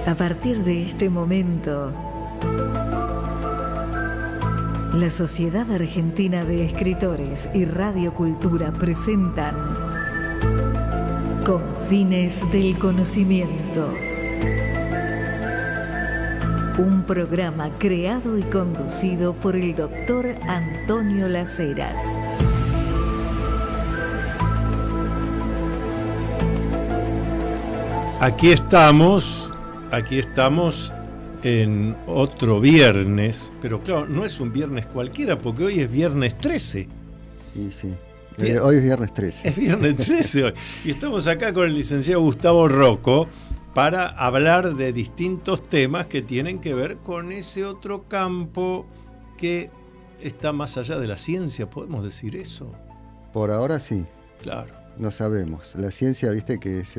A partir de este momento, la Sociedad Argentina de Escritores y Radio Cultura presentan Confines del Conocimiento. Un programa creado y conducido por el doctor Antonio Las Heras. Aquí estamos en otro viernes, pero claro, no es un viernes cualquiera porque hoy es viernes 13. Y sí, hoy es viernes 13. Es viernes 13 hoy. Y estamos acá con el licenciado Gustavo Rocco para hablar de distintos temas que tienen que ver con ese otro campo que está más allá de la ciencia, ¿podemos decir eso? Por ahora sí. Claro. No sabemos. La ciencia, viste, que es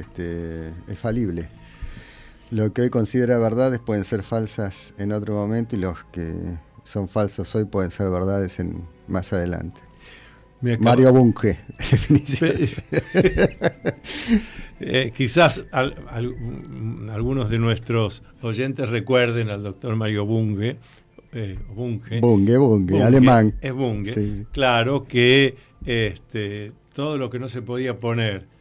falible. Lo que hoy considera verdades pueden ser falsas en otro momento y los que son falsos hoy pueden ser verdades más adelante. Mario Bunge, definición. Quizás algunos de nuestros oyentes recuerden al doctor Mario Bunge. Bunge, alemán. Es Bunge. Sí. Claro que todo lo que no se podía poner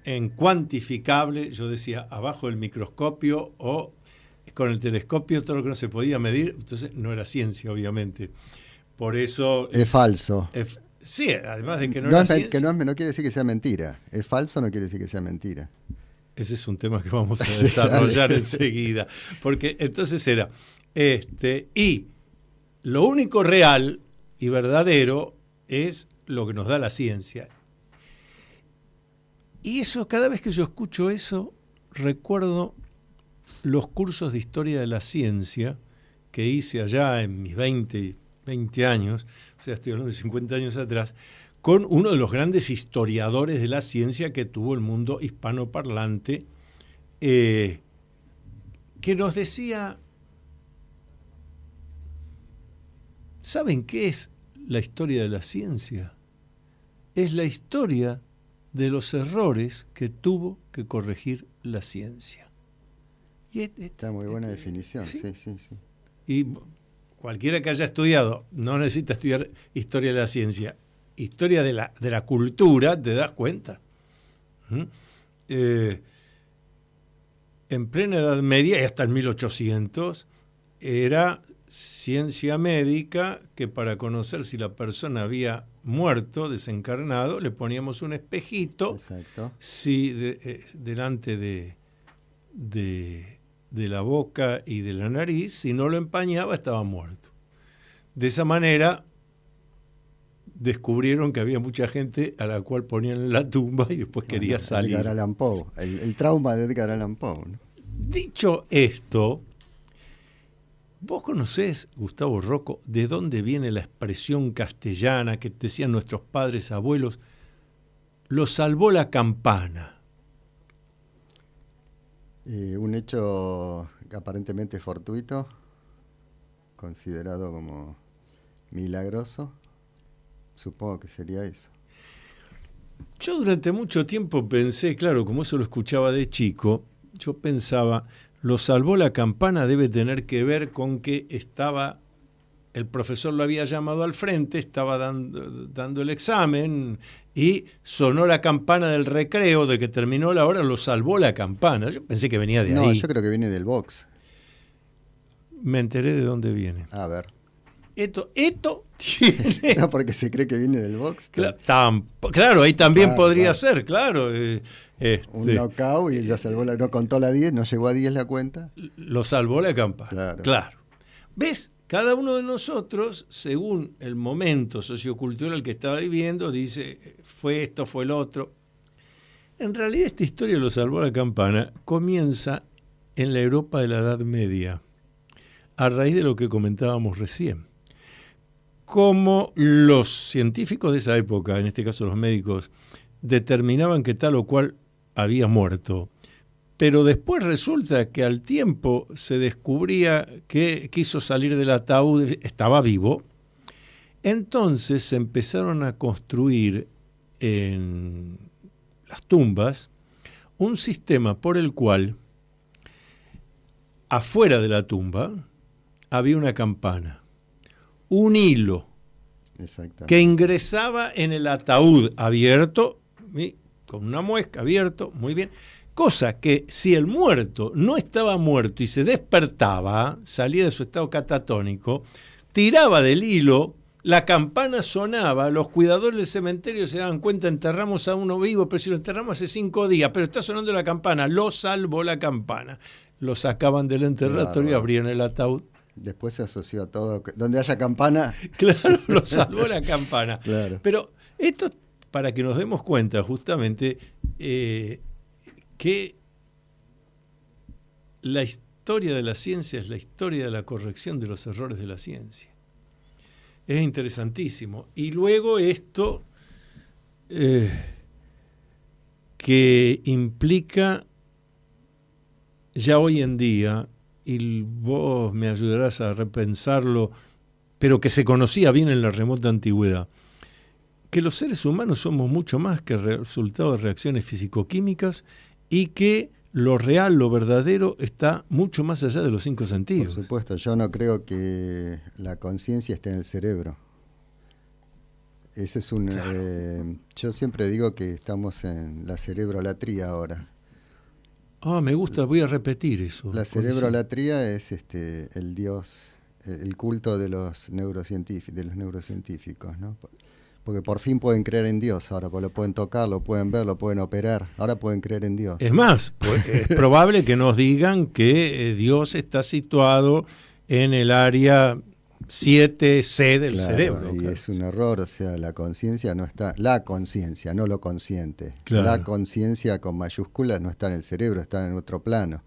en cuantificable, yo decía, abajo del microscopio o con el telescopio, todo lo que no se podía medir, entonces no era ciencia, obviamente. Por eso... Es falso. Sí, además de que no era ciencia. Que no quiere decir que sea mentira. Es falso, no quiere decir que sea mentira. Ese es un tema que vamos a desarrollar enseguida. Porque entonces era... y lo único real y verdadero es lo que nos da la ciencia. Y eso, cada vez que yo escucho eso, recuerdo los cursos de historia de la ciencia que hice allá en mis 20 años, o sea, estoy hablando de 50 años atrás, con uno de los grandes historiadores de la ciencia que tuvo el mundo hispanoparlante, que nos decía, ¿saben qué es la historia de la ciencia? Es la historia de los errores que tuvo que corregir la ciencia. Y está muy buena definición, sí. Y cualquiera que haya estudiado, no necesita estudiar historia de la ciencia, historia de la cultura, te das cuenta. En plena Edad Media y hasta el 1800 era ciencia médica que para conocer si la persona había muerto, desencarnado, le poníamos un espejito. Exacto. Delante de la boca y de la nariz, si no lo empañaba estaba muerto. De esa manera descubrieron que había mucha gente a la cual ponían en la tumba y después quería salir. Edgar Allan Poe, el trauma de Edgar Allan Poe, ¿no? Dicho esto, ¿vos conocés, Gustavo Rocco, de dónde viene la expresión castellana que decían nuestros padres, abuelos? Lo salvó la campana. Un hecho aparentemente fortuito, considerado como milagroso, supongo que sería eso. Yo durante mucho tiempo pensé, claro, como eso lo escuchaba de chico, yo pensaba, lo salvó la campana debe tener que ver con que el profesor lo había llamado al frente, estaba dando el examen y sonó la campana del recreo de que terminó la hora, lo salvó la campana. Yo pensé que venía de ahí. No, yo creo que viene del box. Me enteré de dónde viene. A ver. Esto tiene... No, porque se cree que viene del box. Claro, ahí también podría ser, claro. Un knockout y ya salvó no contó la 10, no llegó a 10 la cuenta. Lo salvó la campana. Claro. ¿Ves? Cada uno de nosotros, según el momento sociocultural que estaba viviendo, dice, fue esto, fue el otro. En realidad esta historia lo salvó la campana comienza en la Europa de la Edad Media, a raíz de lo que comentábamos recién. Como los científicos de esa época, en este caso los médicos, determinaban que tal o cual había muerto, pero después resulta que al tiempo se descubría que quiso salir del ataúd, estaba vivo. Entonces se empezaron a construir en las tumbas un sistema por el cual afuera de la tumba había una campana, un hilo que ingresaba en el ataúd abierto, con una muesca abierto, muy bien, cosa que si el muerto no estaba muerto y se despertaba, salía de su estado catatónico, tiraba del hilo, la campana sonaba, los cuidadores del cementerio se daban cuenta, enterramos a uno vivo, pero si lo enterramos hace 5 días, pero está sonando la campana, lo salvó la campana. Lo sacaban del enterratorio y abrían el ataúd. Después se asoció a todo, donde haya campana. Claro, lo salvó la campana. Claro. Pero esto, para que nos demos cuenta justamente que la historia de la ciencia es la historia de la corrección de los errores de la ciencia. Es interesantísimo. Y luego esto que implica ya hoy en día, y vos me ayudarás a repensarlo, pero que se conocía bien en la remota antigüedad, que los seres humanos somos mucho más que resultado de reacciones físico-químicas y que lo real, lo verdadero, está mucho más allá de los 5 sentidos. Por supuesto, yo no creo que la conciencia esté en el cerebro. Ese es un. Claro. Yo siempre digo que estamos en la cerebrolatría ahora. Me gusta, voy a repetir eso. La cerebrolatría es el Dios, el culto de los neurocientíficos, ¿no? Porque por fin pueden creer en Dios ahora, porque lo pueden tocar, lo pueden ver, lo pueden operar. Ahora pueden creer en Dios. Es más, es probable que nos digan que Dios está situado en el área 7C del cerebro. Y claro. Es un error, o sea, la conciencia no está, la conciencia, no lo consciente. Claro. La conciencia con mayúsculas no está en el cerebro, está en otro plano.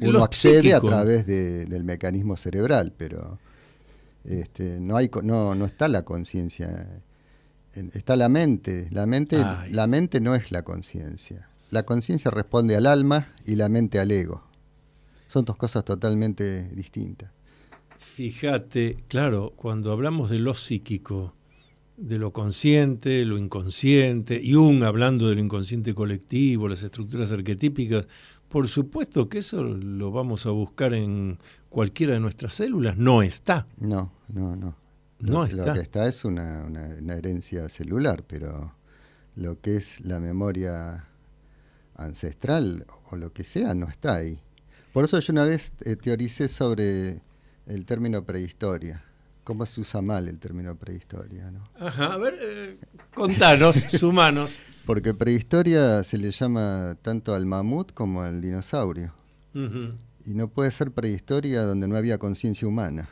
Uno accede psíquico a través del mecanismo cerebral, pero no está la conciencia. Está la mente. La mente no es la conciencia. La conciencia responde al alma y la mente al ego. Son 2 cosas totalmente distintas. Fíjate, claro, cuando hablamos de lo psíquico, de lo consciente, lo inconsciente, Jung hablando del inconsciente colectivo, las estructuras arquetípicas, por supuesto que eso lo vamos a buscar en cualquiera de nuestras células, no está. No. No está. Lo que está es una herencia celular, pero lo que es la memoria ancestral o lo que sea no está ahí. Por eso yo una vez teoricé sobre el término prehistoria. ¿Cómo se usa mal el término prehistoria, ¿no? Ajá, a ver, contanos, sumanos. Porque prehistoria se le llama tanto al mamut como al dinosaurio. Uh-huh. Y no puede ser prehistoria donde no había conciencia humana.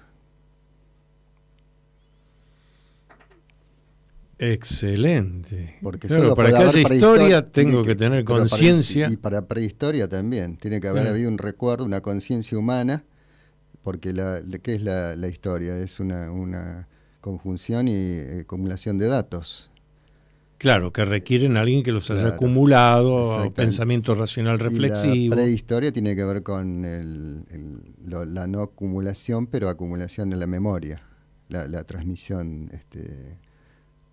Excelente. Porque claro, para que haya historia tengo que tener conciencia. Y para prehistoria también. Tiene que haber habido un recuerdo, una conciencia humana, porque ¿qué es la historia? Es una conjunción y acumulación de datos. Claro, que requieren a alguien que los haya acumulado, pensamiento racional reflexivo. La prehistoria tiene que ver con la no acumulación, pero acumulación en la memoria, la transmisión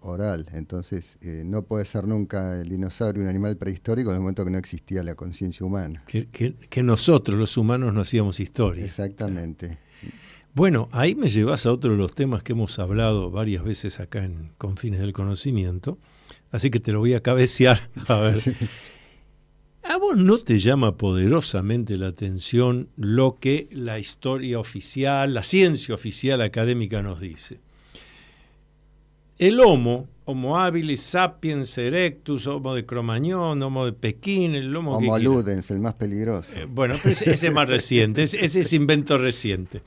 oral. Entonces no puede ser nunca el dinosaurio un animal prehistórico en el momento que no existía la conciencia humana. Que nosotros los humanos no hacíamos historia. Exactamente. Bueno, ahí me llevas a otro de los temas que hemos hablado varias veces acá en Confines del Conocimiento, así que te lo voy a cabecear. A ver, ¿a vos no te llama poderosamente la atención lo que la historia oficial, la ciencia oficial académica nos dice? El Homo habilis, sapiens erectus, Homo de Cromañón, Homo de Pekín, el Homo ludens, el más peligroso. Bueno, ese es más reciente, ese es invento reciente.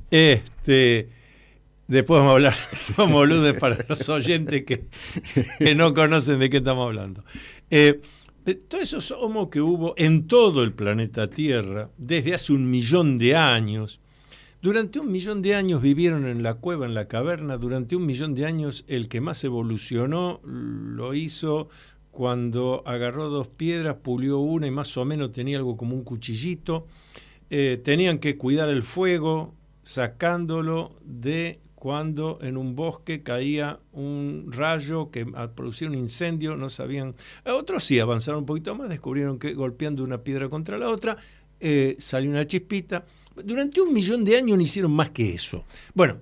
Después vamos a hablar de Homo ludens para los oyentes que no conocen de qué estamos hablando. De todos esos Homo que hubo en todo el planeta Tierra desde hace 1 millón de años. Durante 1 millón de años vivieron en la cueva, en la caverna. Durante 1 millón de años el que más evolucionó lo hizo cuando agarró 2 piedras, pulió una y más o menos tenía algo como un cuchillito. Tenían que cuidar el fuego sacándolo de cuando en un bosque caía un rayo que al producir un incendio no sabían. Otros sí avanzaron un poquito más, descubrieron que golpeando una piedra contra la otra salió una chispita. Durante 1 millón de años no hicieron más que eso. Bueno,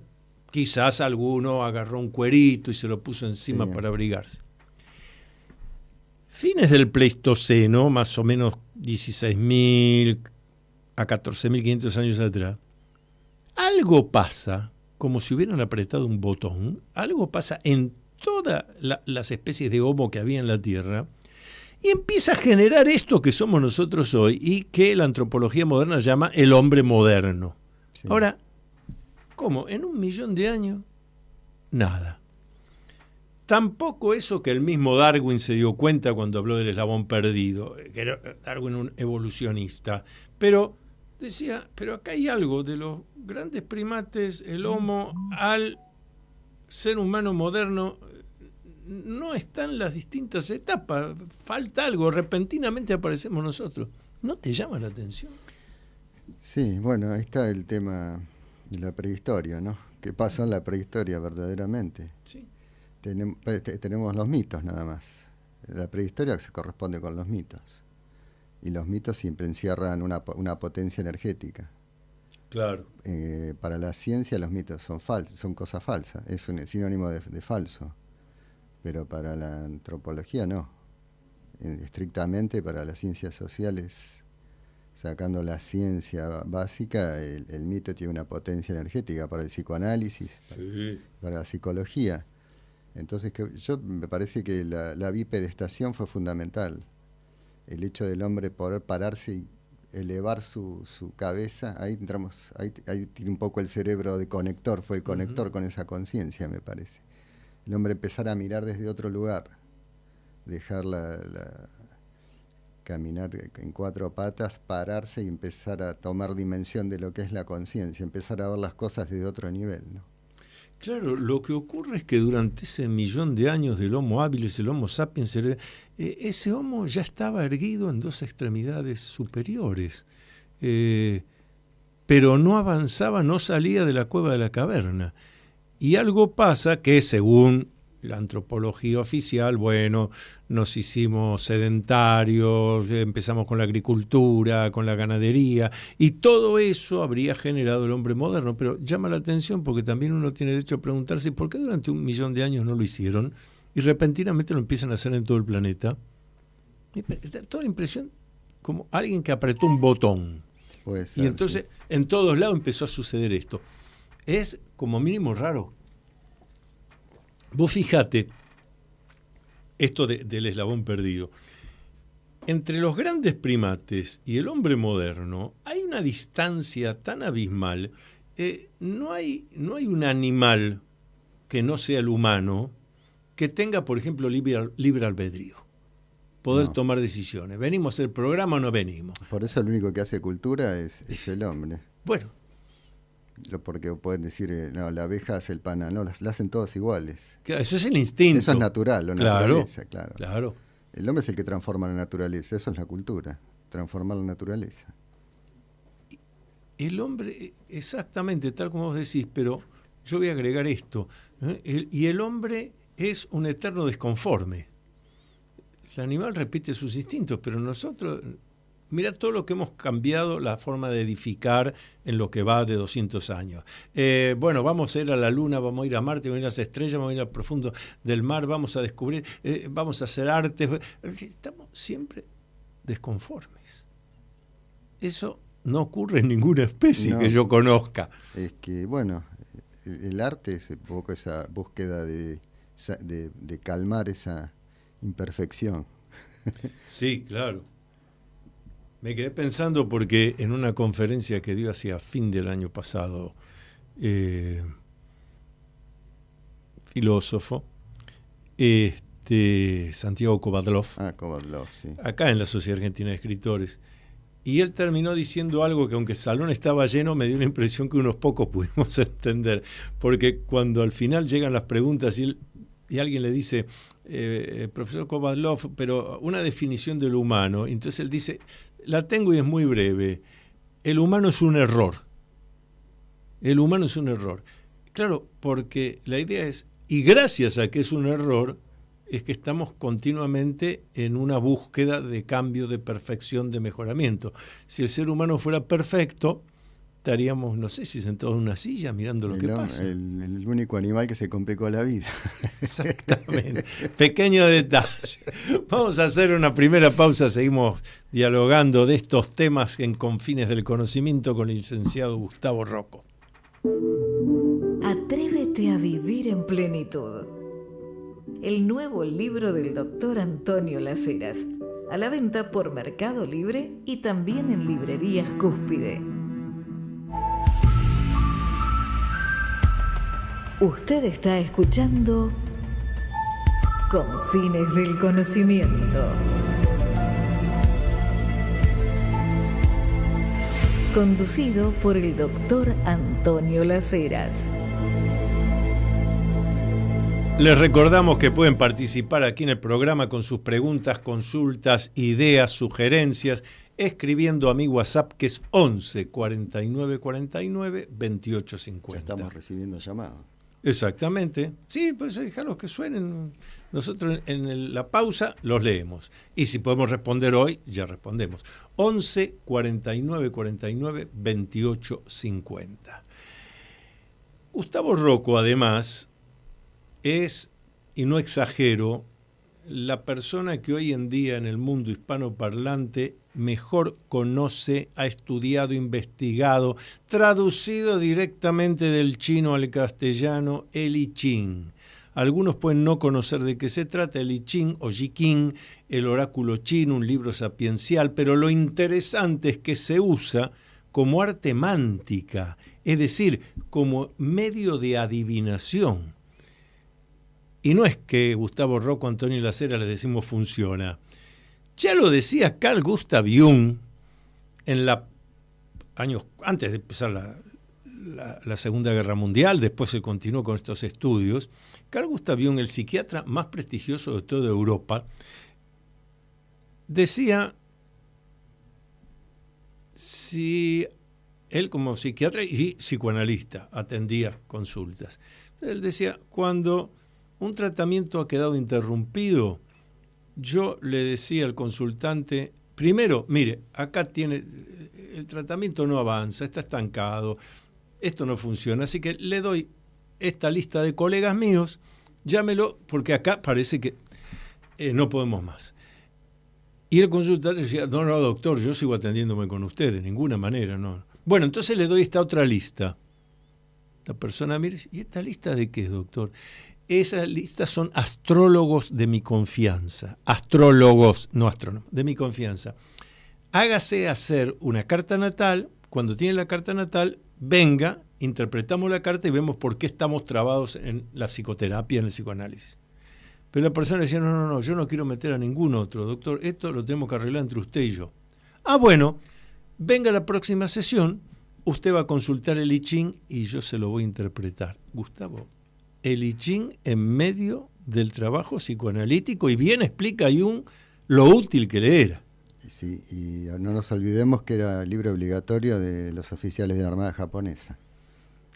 quizás alguno agarró un cuerito y se lo puso encima para abrigarse. Fines del Pleistoceno, más o menos 16.000 a 14.500 años atrás, algo pasa, como si hubieran apretado un botón, algo pasa en todas las especies de Homo que había en la Tierra, y empieza a generar esto que somos nosotros hoy y que la antropología moderna llama el hombre moderno. Sí. Ahora, ¿cómo? ¿En 1 millón de años? Nada. Tampoco eso que el mismo Darwin se dio cuenta cuando habló del eslabón perdido, que era Darwin un evolucionista, pero decía, pero acá hay algo de los grandes primates, el Homo, al ser humano moderno, no están las distintas etapas, falta algo, repentinamente aparecemos nosotros. ¿No te llama la atención? Sí, bueno, ahí está el tema de la prehistoria, ¿no? ¿Qué pasó en la prehistoria verdaderamente? Sí. Tenemos los mitos nada más. La prehistoria se corresponde con los mitos. Y los mitos siempre encierran una potencia energética. Claro. Para la ciencia los mitos son cosas falsas, es un sinónimo de falso. Pero para la antropología no. Estrictamente para las ciencias sociales, sacando la ciencia básica, el mito tiene una potencia energética para el psicoanálisis, sí, para la psicología. Entonces me parece que la bipedestación fue fundamental. El hecho del hombre poder pararse y elevar su cabeza, ahí entramos, ahí tiene un poco el cerebro de conector, fue el conector con esa conciencia, me parece. El hombre empezar a mirar desde otro lugar, dejar caminar en 4 patas, pararse y empezar a tomar dimensión de lo que es la conciencia, empezar a ver las cosas desde otro nivel, ¿no? Claro, lo que ocurre es que durante ese 1 millón de años del Homo habilis, el Homo sapiens, ese Homo ya estaba erguido en 2 extremidades superiores, pero no avanzaba, no salía de la cueva de la caverna. Y algo pasa que, según la antropología oficial, bueno, nos hicimos sedentarios, empezamos con la agricultura, con la ganadería, y todo eso habría generado el hombre moderno. Pero llama la atención porque también uno tiene derecho a preguntarse por qué durante 1 millón de años no lo hicieron y repentinamente lo empiezan a hacer en todo el planeta. Toda la impresión como alguien que apretó un botón. Puede ser, y entonces sí, en todos lados empezó a suceder esto. Es como mínimo raro. Vos fijate esto del eslabón perdido. Entre los grandes primates y el hombre moderno hay una distancia tan abismal. No hay un animal que no sea el humano que tenga, por ejemplo, libre albedrío. Poder tomar decisiones. ¿Venimos a hacer programa o no venimos? Por eso el único que hace cultura es el hombre. Bueno. Porque pueden decir, no, la abeja hace el pan, no, las hacen todas iguales. Eso es el instinto. Eso es natural, la naturaleza, claro. El hombre es el que transforma la naturaleza, eso es la cultura, transformar la naturaleza. El hombre, exactamente, tal como vos decís, pero yo voy a agregar esto, y el hombre es un eterno desconforme. El animal repite sus instintos, pero nosotros... Mira todo lo que hemos cambiado, la forma de edificar en lo que va de 200 años. Bueno, vamos a ir a la Luna, vamos a ir a Marte, vamos a ir a las estrellas, vamos a ir al profundo del mar, vamos a descubrir, vamos a hacer arte. Estamos siempre desconformes. Eso no ocurre en ninguna especie que yo conozca. Es que, bueno, el arte es un poco esa búsqueda de calmar esa imperfección. Sí, claro. Me quedé pensando porque en una conferencia que dio hacia fin del año pasado, filósofo, Santiago Kovadlov, sí, acá en la Sociedad Argentina de Escritores, y él terminó diciendo algo que aunque el salón estaba lleno, me dio la impresión que unos pocos pudimos entender, porque cuando al final llegan las preguntas y alguien le dice, profesor Kovadlov, pero una definición del humano, entonces él dice... La tengo y es muy breve. El humano es un error. El humano es un error. Claro, porque la idea es, y gracias a que es un error, es que estamos continuamente en una búsqueda de cambio, de perfección, de mejoramiento. Si el ser humano fuera perfecto, estaríamos, no sé si sentados en una silla mirando lo que pasa. El único animal que se complicó la vida. Exactamente. Pequeño detalle. Vamos a hacer una primera pausa, seguimos dialogando de estos temas en Confines del Conocimiento con el licenciado Gustavo Rocco. Atrévete a vivir en plenitud. El nuevo libro del doctor Antonio Las Heras, a la venta por Mercado Libre y también en librerías Cúspide. Usted está escuchando Confines del Conocimiento. Conducido por el doctor Antonio Las Heras. Les recordamos que pueden participar aquí en el programa con sus preguntas, consultas, ideas, sugerencias, escribiendo a mi WhatsApp, que es 11 49 49 28 50. Ya estamos recibiendo llamadas. Exactamente. Sí, pues déjalos que suenen. Nosotros en la pausa los leemos. Y si podemos responder hoy, ya respondemos. 11 49 49 28 50. Gustavo Rocco, además, es, y no exagero, la persona que hoy en día en el mundo hispanoparlante mejor conoce, ha estudiado, investigado, traducido directamente del chino al castellano el I Ching. Algunos pueden no conocer de qué se trata el I Ching o Yi King, el oráculo chino, un libro sapiencial, pero lo interesante es que se usa como arte mántica, es decir, como medio de adivinación. Y no es que Gustavo Rocco, Antonio Las Heras le decimos funciona. Ya lo decía Carl Gustav Jung años antes de empezar la Segunda Guerra Mundial, después se continuó con estos estudios. Carl Gustav Jung, el psiquiatra más prestigioso de toda Europa, decía, si él como psiquiatra y psicoanalista atendía consultas, él decía, cuando un tratamiento ha quedado interrumpido, yo le decía al consultante, primero, mire, acá tiene, el tratamiento no avanza, está estancado, esto no funciona, así que le doy esta lista de colegas míos, llámelo, porque acá parece que no podemos más. Y el consultante decía, no, doctor, yo sigo atendiéndome con usted, de ninguna manera, no. Bueno, entonces le doy esta otra lista. La persona mira, ¿y esta lista de qué, doctor? Esas listas son astrólogos de mi confianza. Astrólogos, no astrónomos, de mi confianza. Hágase hacer una carta natal. Cuando tiene la carta natal, venga, interpretamos la carta y vemos por qué estamos trabados en la psicoterapia, en el psicoanálisis. Pero la persona decía, no, yo no quiero meter a ningún otro, doctor, esto lo tenemos que arreglar entre usted y yo. Ah, bueno, venga a la próxima sesión, usted va a consultar el I Ching y yo se lo voy a interpretar. Gustavo, el I Ching en medio del trabajo psicoanalítico, y bien explica Jung lo útil que le era. Sí, y no nos olvidemos que era el libro obligatorio de los oficiales de la Armada japonesa.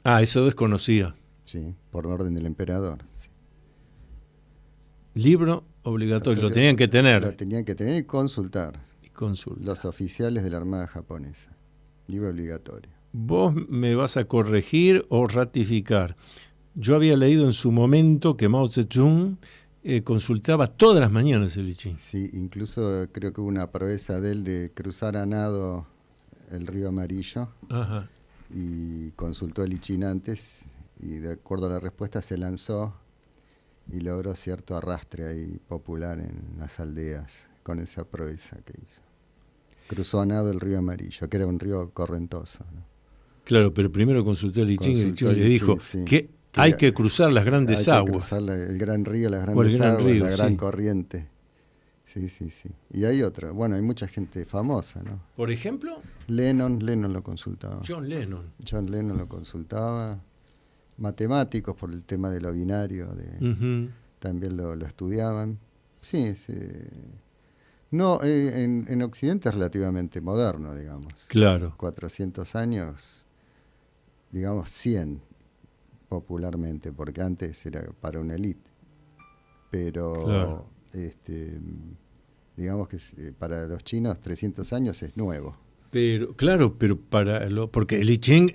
Ah, eso desconocía. Sí, por orden del emperador. Sí. Libro obligatorio, lo tenían que tener. Lo tenían que tener y consultar. Los oficiales de la Armada japonesa. Libro obligatorio. Vos me vas a corregir o ratificar. Yo había leído en su momento que Mao Zedong consultaba todas las mañanas el I Ching. Sí, incluso creo que hubo una proeza de él de cruzar a nado el río Amarillo. Ajá. Y consultó el I Ching antes y de acuerdo a la respuesta se lanzó y logró cierto arrastre ahí popular en las aldeas con esa proeza que hizo. Cruzó a nado el río Amarillo, que era un río correntoso, ¿no? Claro, pero primero consultó el I Ching y el Ching le dijo que hay que cruzar las grandes aguas. Hay que cruzar el gran río, las grandes aguas, río, la gran corriente. Sí. Y hay otra, bueno, hay mucha gente famosa, ¿no? ¿Por ejemplo? Lennon lo consultaba. John Lennon lo consultaba. Matemáticos por el tema de lo binario, también lo estudiaban. Sí. No, en Occidente es relativamente moderno, digamos. Claro. 400 años, digamos 100 popularmente, porque antes era para una élite. Pero, claro, digamos que para los chinos 300 años es nuevo. Pero, claro, porque el I Ching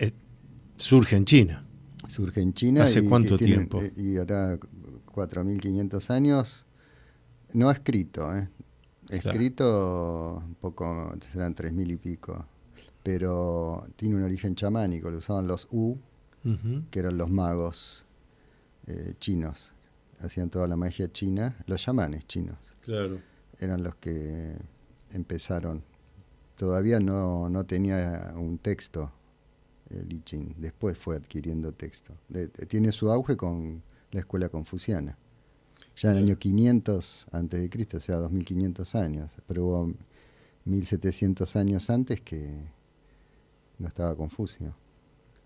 surge en China. Surge en China. ¿Hace cuánto tiempo? Y hará 4.500 años. No escrito, Escrito un poco, serán 3.000 y pico. Pero tiene un origen chamánico, lo usaban los que eran los magos chinos. Hacían toda la magia china, los chamanes chinos. Claro. Eran los que empezaron. Todavía no tenía un texto el I Ching, después fue adquiriendo texto. Tiene su auge con la escuela confuciana. Ya en el año 500 antes de Cristo, o sea, 2500 años, pero hubo 1700 años antes que no estaba Confucio.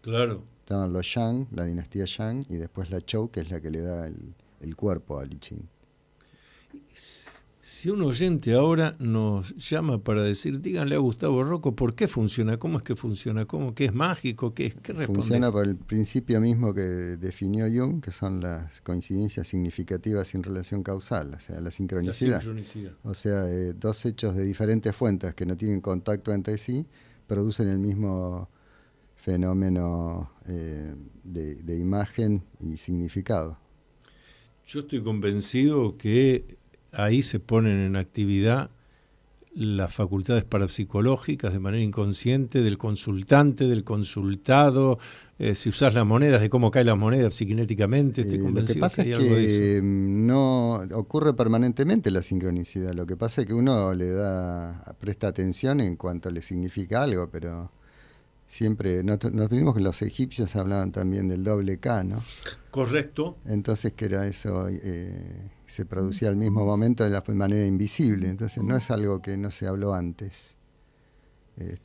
Claro. Estaban los Shang, la dinastía Shang, y después la Zhou, que es la que le da el cuerpo al I Ching. Si un oyente ahora nos llama para decir, díganle a Gustavo Rocco por qué funciona, cómo es que funciona, qué es mágico, qué respondes. Funciona por el principio mismo que definió Jung, que son las coincidencias significativas sin relación causal, o sea, la sincronicidad. O sea, dos hechos de diferentes fuentes que no tienen contacto entre sí producen el mismo fenómeno de imagen y significado. Yo estoy convencido que ahí se ponen en actividad las facultades parapsicológicas de manera inconsciente del consultante, del consultado, si usás las monedas, de cómo caen las monedas psiquinéticamente. Estoy convencido lo que pasa que hay es algo de eso. No ocurre permanentemente la sincronicidad. Lo que pasa es que uno presta atención en cuanto le significa algo, pero siempre, nos vimos que los egipcios hablaban también del doble K, ¿no? Correcto. Entonces, que era eso, se producía al mismo momento de la manera invisible. Entonces, no es algo que no se habló antes.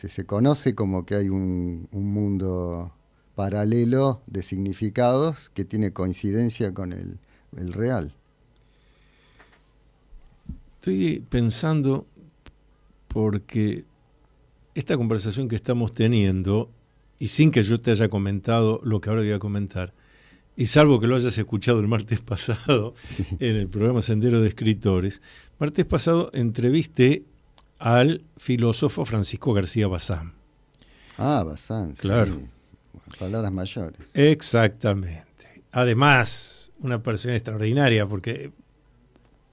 Se conoce como que hay un mundo paralelo de significados que tiene coincidencia con el real. Estoy pensando porque esta conversación que estamos teniendo, y sin que yo te haya comentado lo que ahora voy a comentar, y salvo que lo hayas escuchado el martes pasado en el programa Sendero de Escritores, martes pasado entrevisté al filósofo Francisco García Bazán. Ah, Bazán, claro. Sí. Palabras mayores. Exactamente. Además, una persona extraordinaria, porque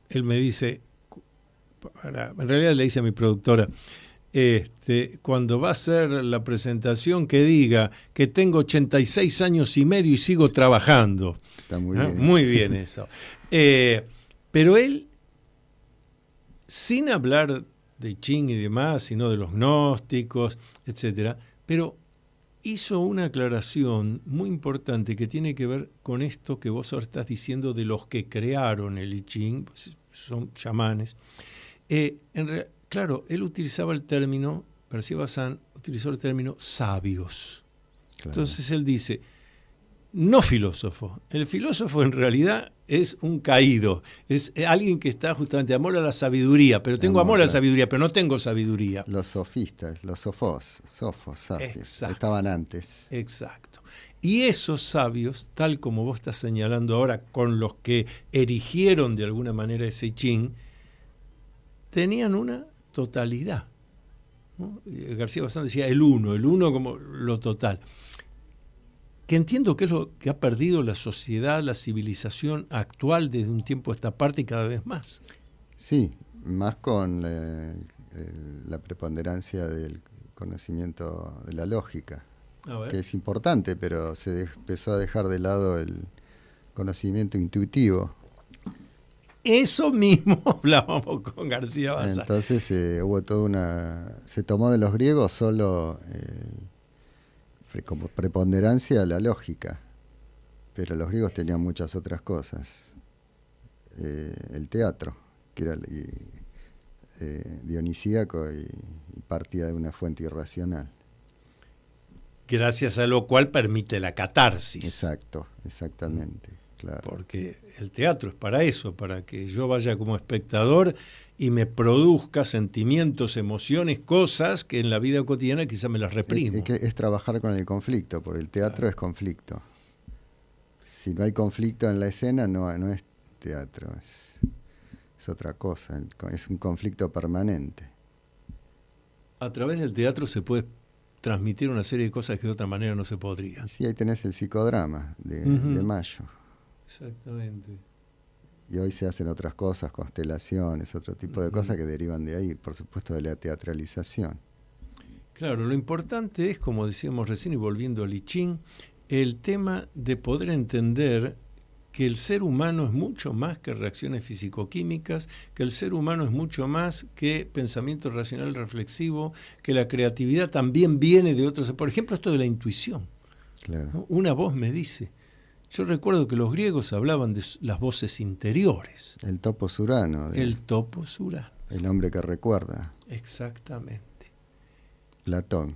él me dice, en realidad le dice a mi productora, cuando va a hacer la presentación que diga que tengo 86 años y medio y sigo trabajando. Está muy bien. Muy bien eso. Pero él, sin hablar de Ching y demás, sino de los gnósticos, etcétera, pero hizo una aclaración muy importante que tiene que ver con esto que vos ahora estás diciendo de los que crearon el I Ching, pues son chamanes. Claro, él utilizaba el término, García Bazán utilizó el término sabios. Claro. Entonces él dice, no filósofo. El filósofo en realidad es un caído, es alguien que está justamente amor a la sabiduría, pero tengo amor a la sabiduría, pero no tengo sabiduría. Los sofistas, los sofos, sapios, estaban antes. Exacto. Y esos sabios, tal como vos estás señalando ahora, con los que erigieron de alguna manera ese I Ching, tenían una totalidad, ¿no? García Bazán decía el uno como lo total, que entiendo que es lo que ha perdido la sociedad, la civilización actual desde un tiempo a esta parte y cada vez más. Sí, más con la preponderancia del conocimiento de la lógica, que es importante, pero se empezó a dejar de lado el conocimiento intuitivo. Eso mismo hablábamos con García Bazán. Entonces hubo se tomó de los griegos solo como preponderancia la lógica, pero los griegos tenían muchas otras cosas. El teatro, que era dionisíaco y partía de una fuente irracional. Gracias a lo cual permite la catarsis. Exacto, exactamente. Claro. Porque el teatro es para eso, para que yo vaya como espectador y me produzca sentimientos, emociones, cosas que en la vida cotidiana quizá me las reprimo. Es trabajar con el conflicto, porque el teatro es conflicto. Si no hay conflicto en la escena, no es teatro, es otra cosa, es un conflicto permanente. a través del teatro se puede transmitir una serie de cosas que de otra manera no se podría. Sí, ahí tenés el psicodrama de Mayo. Exactamente. Y hoy se hacen otras cosas, constelaciones, otro tipo de cosas que derivan de ahí, por supuesto de la teatralización. Claro, lo importante es, como decíamos recién y volviendo a Lichín, el tema de poder entender que el ser humano es mucho más que reacciones físico-químicas, que el ser humano es mucho más que pensamiento racional reflexivo, que la creatividad también viene de otros. Por ejemplo, esto de la intuición. Claro. ¿No? Una voz me dice. Yo recuerdo que los griegos hablaban de las voces interiores. El topos urano. El topos urano. El hombre que recuerda. Exactamente. Platón.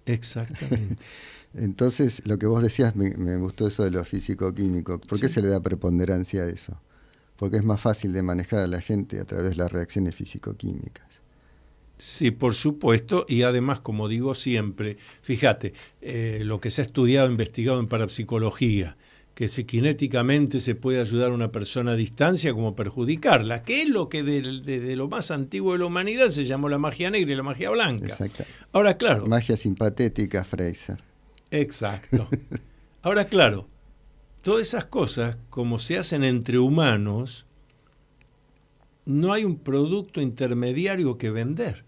Exactamente. Entonces, lo que vos decías, me gustó eso de lo físico-químico. ¿Por qué se le da preponderancia a eso? Porque es más fácil de manejar a la gente a través de las reacciones físico-químicas. Sí, por supuesto, y además, como digo siempre, fíjate, lo que se ha estudiado, investigado en parapsicología, que cinéticamente se puede ayudar a una persona a distancia como perjudicarla, que es lo que de lo más antiguo de la humanidad se llamó la magia negra y la magia blanca. Exacto. Ahora, claro. Magia simpatética, Fraser. Exacto. Ahora, claro, todas esas cosas, como se hacen entre humanos, no hay un producto intermediario que vender.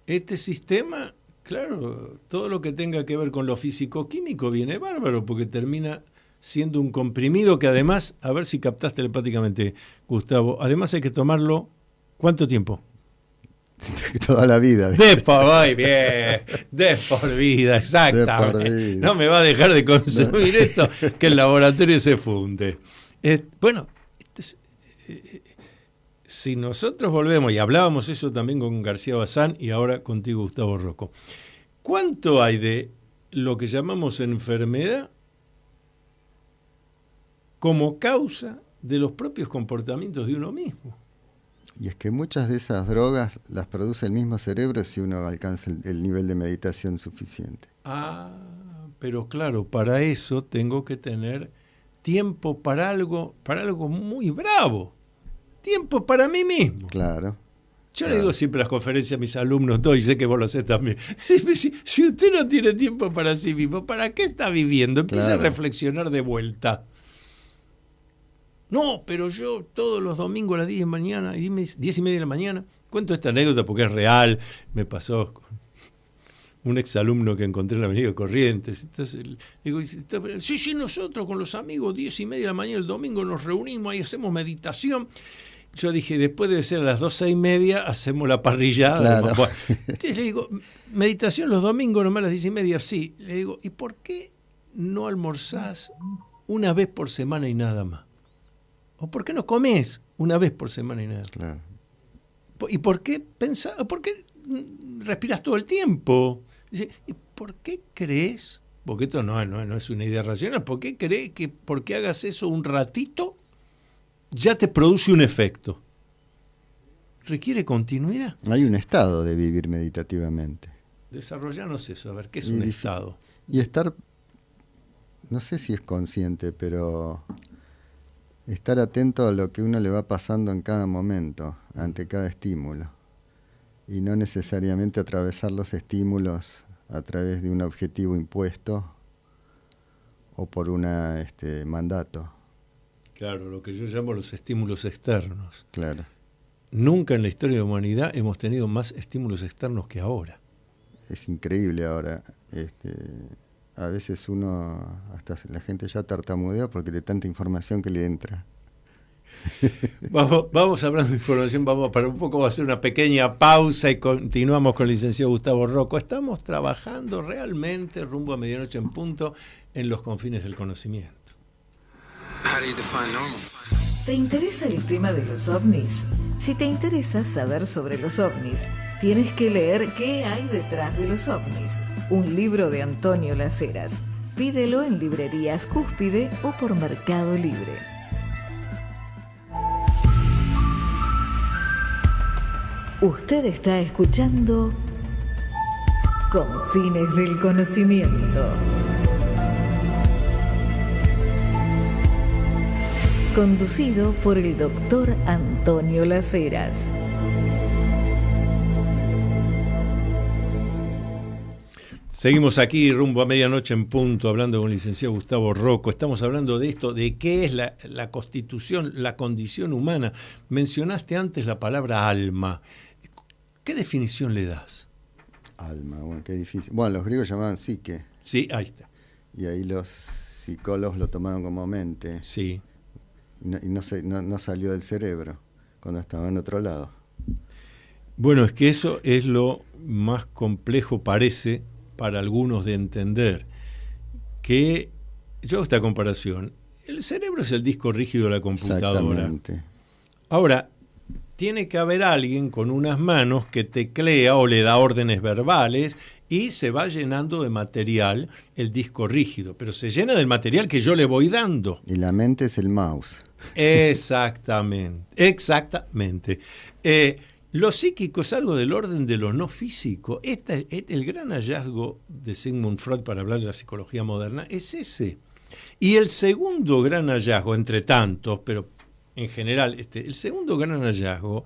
Este sistema, claro, todo lo que tenga que ver con lo físico-químico viene bárbaro, porque termina siendo un comprimido que además, a ver si captaste telepáticamente, Gustavo, además hay que tomarlo, ¿cuánto tiempo? Toda la vida. De por vida, exactamente. De por vida. No me va a dejar de consumir esto, que el laboratorio se funde. Bueno, si nosotros volvemos, y hablábamos eso también con García Bazán y ahora contigo, Gustavo Rocco, ¿cuánto hay de lo que llamamos enfermedad como causa de los propios comportamientos de uno mismo? Y es que muchas de esas drogas las produce el mismo cerebro si uno alcanza el nivel de meditación suficiente. Ah, pero claro, para eso tengo que tener tiempo para algo muy bravo. Tiempo para mí mismo. Claro. Yo le digo siempre a las conferencias a mis alumnos, y sé que vos lo hacés también. Si usted no tiene tiempo para sí mismo, ¿para qué está viviendo? Empieza a reflexionar de vuelta. No, pero yo todos los domingos a las 10 de mañana, 10:30 de la mañana, cuento esta anécdota porque es real, me pasó con un exalumno que encontré en la avenida Corrientes. Entonces, digo, sí, nosotros con los amigos, 10:30 de la mañana el domingo nos reunimos, ahí hacemos meditación. Yo dije, después debe ser a las 12:30, hacemos la parrillada. Claro. Bueno, entonces le digo, meditación los domingos, nomás a las 10:30, sí. Le digo, ¿y por qué no almorzás una vez por semana y nada más? ¿O por qué no comés una vez por semana y nada? Claro. ¿Y por qué respiras todo el tiempo? Dice, ¿y por qué crees? Porque esto no es una idea racional. ¿Por qué crees que porque hagas eso un ratito ya te produce un efecto? Requiere continuidad. Hay un estado de vivir meditativamente. Desarrollanos eso, a ver, ¿qué es un estado? Y estar, no sé si es consciente, pero estar atento a lo que uno le va pasando en cada momento, ante cada estímulo. Y no necesariamente atravesar los estímulos a través de un objetivo impuesto o por un mandato. Claro, lo que yo llamo los estímulos externos. Claro. Nunca en la historia de la humanidad hemos tenido más estímulos externos que ahora. Es increíble ahora. A veces hasta la gente ya tartamudea porque de tanta información que le entra. Vamos hablando de información, vamos para un poco, va a hacer una pequeña pausa y continuamos con el licenciado Gustavo Rocco. Estamos trabajando realmente rumbo a medianoche en punto en los confines del conocimiento. ¿Te interesa el tema de los ovnis? Si te interesa saber sobre los ovnis, tienes que leer ¿Qué hay detrás de los ovnis? Un libro de Antonio Las Heras. Pídelo en librerías Cúspide o por Mercado Libre. Usted está escuchando Confines del Conocimiento. Conducido por el doctor Antonio Las Heras. Seguimos aquí rumbo a medianoche en punto, hablando con el licenciado Gustavo Rocco. Estamos hablando de esto, de qué es la constitución, la condición humana. Mencionaste antes la palabra alma. ¿Qué definición le das? Alma, bueno, qué difícil. Bueno, los griegos llamaban psique. Sí, ahí está. Y ahí los psicólogos lo tomaron como mente. Sí. Y no salió del cerebro cuando estaba en otro lado. Bueno, es que eso es lo más complejo, parece, para algunos de entender. Que yo hago esta comparación. El cerebro es el disco rígido de la computadora. Exactamente. Ahora, tiene que haber alguien con unas manos que teclea o le da órdenes verbales y se va llenando de material el disco rígido, pero se llena del material que yo le voy dando. Y la mente es el mouse. Exactamente. Lo psíquico es algo del orden de lo no físico. El gran hallazgo de Sigmund Freud, para hablar de la psicología moderna, es ese. Y el segundo gran hallazgo, entre tantos, pero en general, el segundo gran hallazgo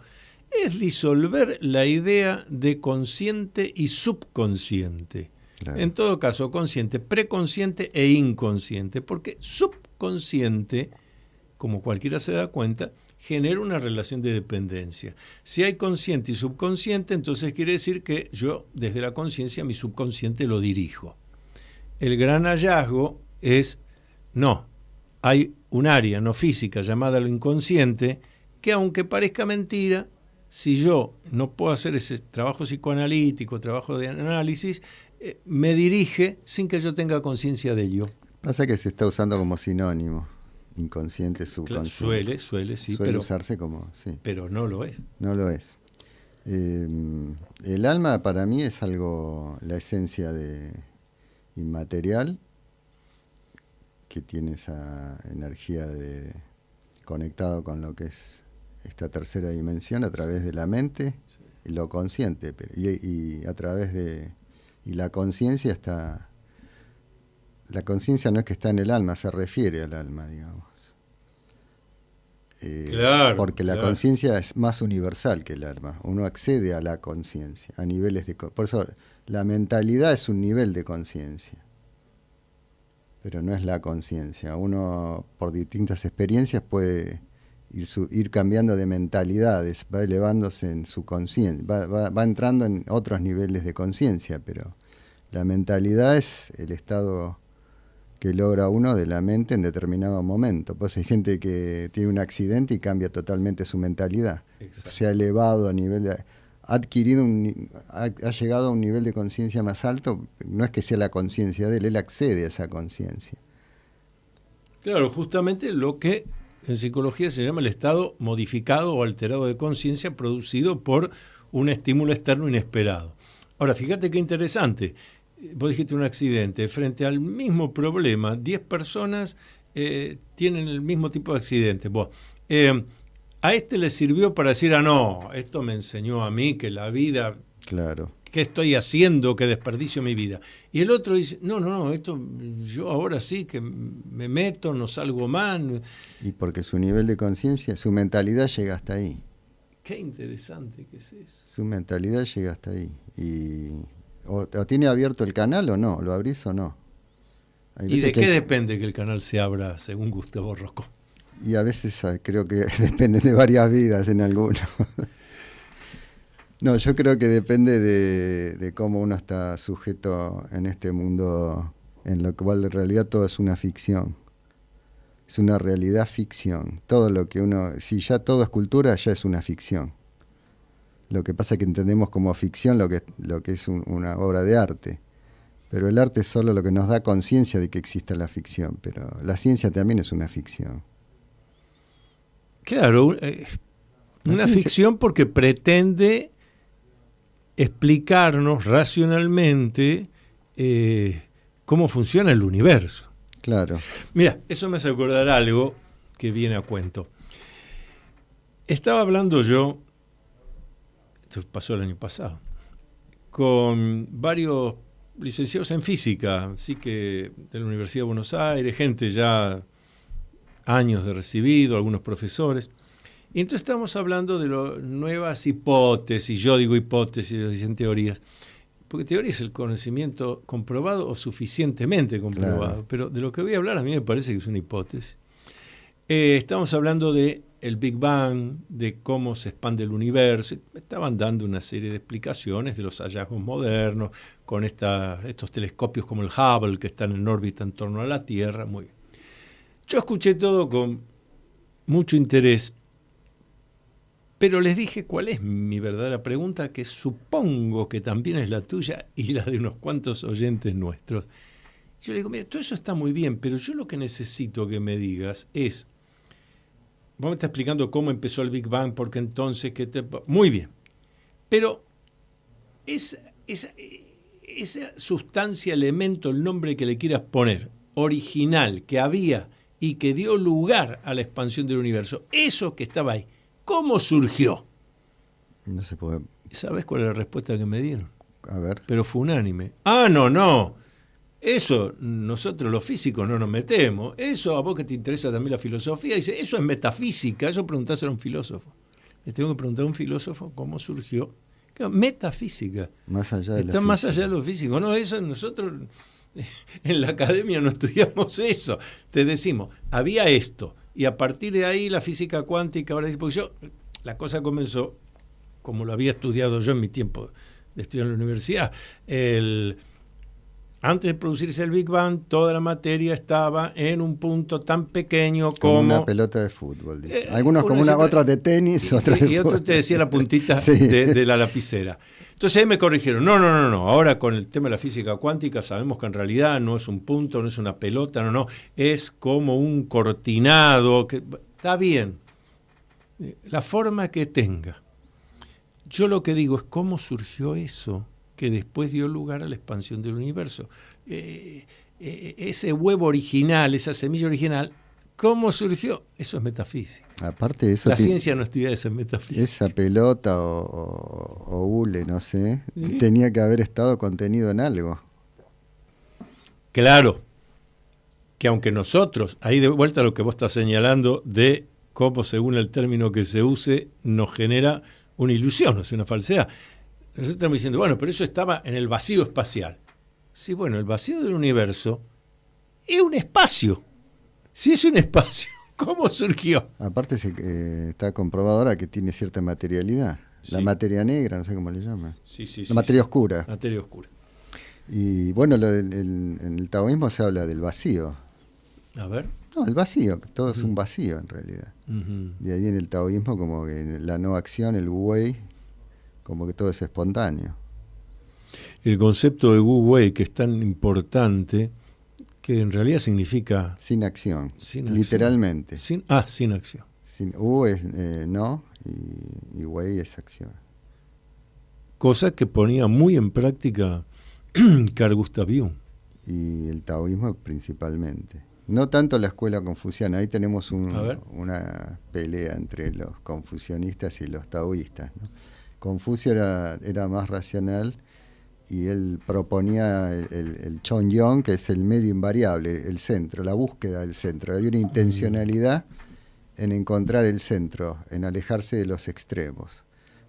es disolver la idea de consciente y subconsciente. Claro. En todo caso, consciente, preconsciente e inconsciente, porque subconsciente, como cualquiera se da cuenta, genera una relación de dependencia. Si hay consciente y subconsciente, entonces quiere decir que yo, desde la conciencia, mi subconsciente lo dirijo. El gran hallazgo es, no, hay un área no física llamada lo inconsciente que, aunque parezca mentira, si yo no puedo hacer ese trabajo psicoanalítico, trabajo de análisis, me dirige sin que yo tenga conciencia de ello. Pasa que se está usando como sinónimo, inconsciente, subconsciente. Suele, sí. Suele usarse como, sí. Pero no lo es. No lo es. El alma para mí es algo, la esencia de inmaterial, que tiene esa energía de conectado con lo que es esta tercera dimensión a través de la mente, sí, y lo consciente, y a través de la conciencia está. La conciencia no es que está en el alma, se refiere al alma, digamos. Claro, porque la conciencia es más universal que el alma. Uno accede a la conciencia, a niveles de. Por eso la mentalidad es un nivel de conciencia, pero no es la conciencia. Uno, por distintas experiencias, puede ir cambiando de mentalidades, va elevándose en su conciencia, va entrando en otros niveles de conciencia, pero la mentalidad es el estado que logra uno de la mente en determinado momento. Pues hay gente que tiene un accidente y cambia totalmente su mentalidad. Exacto. Se ha elevado a nivel de... Ha llegado a un nivel de conciencia más alto, no es que sea la conciencia de él accede a esa conciencia. Claro, justamente lo que en psicología se llama el estado modificado o alterado de conciencia producido por un estímulo externo inesperado. Ahora, fíjate qué interesante. Vos dijiste un accidente. Frente al mismo problema, 10 personas tienen el mismo tipo de accidente. A este le sirvió para decir, no, esto me enseñó a mí que la vida, claro, ¿qué estoy haciendo? Que desperdicio mi vida. Y el otro dice, no, esto yo ahora sí que me meto, no salgo más. Y porque su nivel de conciencia, su mentalidad llega hasta ahí. Qué interesante que es eso. Su mentalidad llega hasta ahí. O tiene abierto el canal o no, lo abrís o no. ¿Y de qué depende que el canal se abra según Gustavo Rocco? Y a veces creo que depende de varias vidas en alguno. No, yo creo que depende de cómo uno está sujeto en este mundo, en lo cual en realidad todo es una ficción. Es una realidad ficción. Todo lo que si ya todo es cultura, ya es una ficción. Lo que pasa es que entendemos como ficción lo que es una obra de arte. Pero el arte es solo lo que nos da conciencia de que exista la ficción. Pero la ciencia también es una ficción. Claro, una ficción porque pretende explicarnos racionalmente cómo funciona el universo. Claro. Mira, eso me hace acordar algo que viene a cuento. Estaba hablando yo, esto pasó el año pasado, con varios licenciados en física, así que de la Universidad de Buenos Aires, gente ya años de recibido, algunos profesores. Y entonces estamos hablando de nuevas hipótesis, yo digo hipótesis, ellos dicen teorías, porque teoría es el conocimiento comprobado o suficientemente comprobado, claro. Pero de lo que voy a hablar a mí me parece que es una hipótesis. Estamos hablando de el Big Bang, de cómo se expande el universo. Me estaban dando una serie de explicaciones de los hallazgos modernos, con estos telescopios como el Hubble, que están en órbita en torno a la Tierra. Muy bien. Yo escuché todo con mucho interés, pero les dije cuál es mi verdadera pregunta, que supongo que también es la tuya y la de unos cuantos oyentes nuestros. Yo le digo, mira, todo eso está muy bien, pero yo lo que necesito que me digas es, vos me estás explicando cómo empezó el Big Bang, porque entonces, muy bien, pero esa sustancia, elemento, el nombre que le quieras poner, original, que había y que dio lugar a la expansión del universo, eso que estaba ahí, ¿cómo surgió? No se puede. ¿Sabes cuál es la respuesta que me dieron? A ver. Pero fue unánime. No. Eso nosotros los físicos no nos metemos. Eso a vos que te interesa también la filosofía, dice, eso es metafísica, eso preguntáselo a un filósofo. Le tengo que preguntar a un filósofo cómo surgió. Claro, metafísica. Más allá de Está más allá de lo físico. No, eso nosotros en la academia no estudiamos eso. Te decimos, había esto, y a partir de ahí la física cuántica, ahora dice, porque la cosa comenzó, como lo había estudiado yo en mi tiempo de estudiar en la universidad, antes de producirse el Big Bang, toda la materia estaba en un punto tan pequeño como una pelota de fútbol. Dice. Algunos como otros de tenis, otros de fútbol. Y otros te decía la puntita sí. de la lapicera. Entonces ahí me corrigieron, no. Ahora con el tema de la física cuántica sabemos que en realidad no es un punto, no es una pelota, no. Es como un cortinado. Está bien. La forma que tenga. Yo lo que digo es cómo surgió eso que después dio lugar a la expansión del universo. Ese huevo original, esa semilla original, ¿cómo surgió? Eso es metafísica. Aparte de eso, la ciencia no estudia esa metafísica. Esa pelota o hule, no sé, ¿sí? Tenía que haber estado contenido en algo. Claro, que aunque nosotros, ahí de vuelta a lo que vos estás señalando de cómo según el término que se use nos genera una ilusión, no es una falsedad. Nosotros estamos diciendo, bueno, pero eso estaba en el vacío espacial. Sí, bueno, el vacío del universo es un espacio. Si es un espacio, ¿cómo surgió? Aparte está comprobado ahora que tiene cierta materialidad. Sí. La materia negra, no sé cómo le llaman. Sí, la materia oscura. Materia oscura. Y bueno, en el taoísmo se habla del vacío. A ver. No, el vacío, todo es un vacío en realidad. De ahí viene el taoísmo como que la no acción, el wu wei, como que todo es espontáneo. El concepto de wu wei, que es tan importante, que en realidad significa sin acción, literalmente. Sin acción. Wu es no y wei es acción. Cosa que ponía muy en práctica Carl Gustav Jung. Y el taoísmo principalmente. No tanto la escuela confuciana, ahí tenemos una pelea entre los confucionistas y los taoístas, ¿no? Confucio era más racional y él proponía el Chongyong, que es el medio invariable, el centro, la búsqueda del centro. Había una intencionalidad en encontrar el centro, en alejarse de los extremos.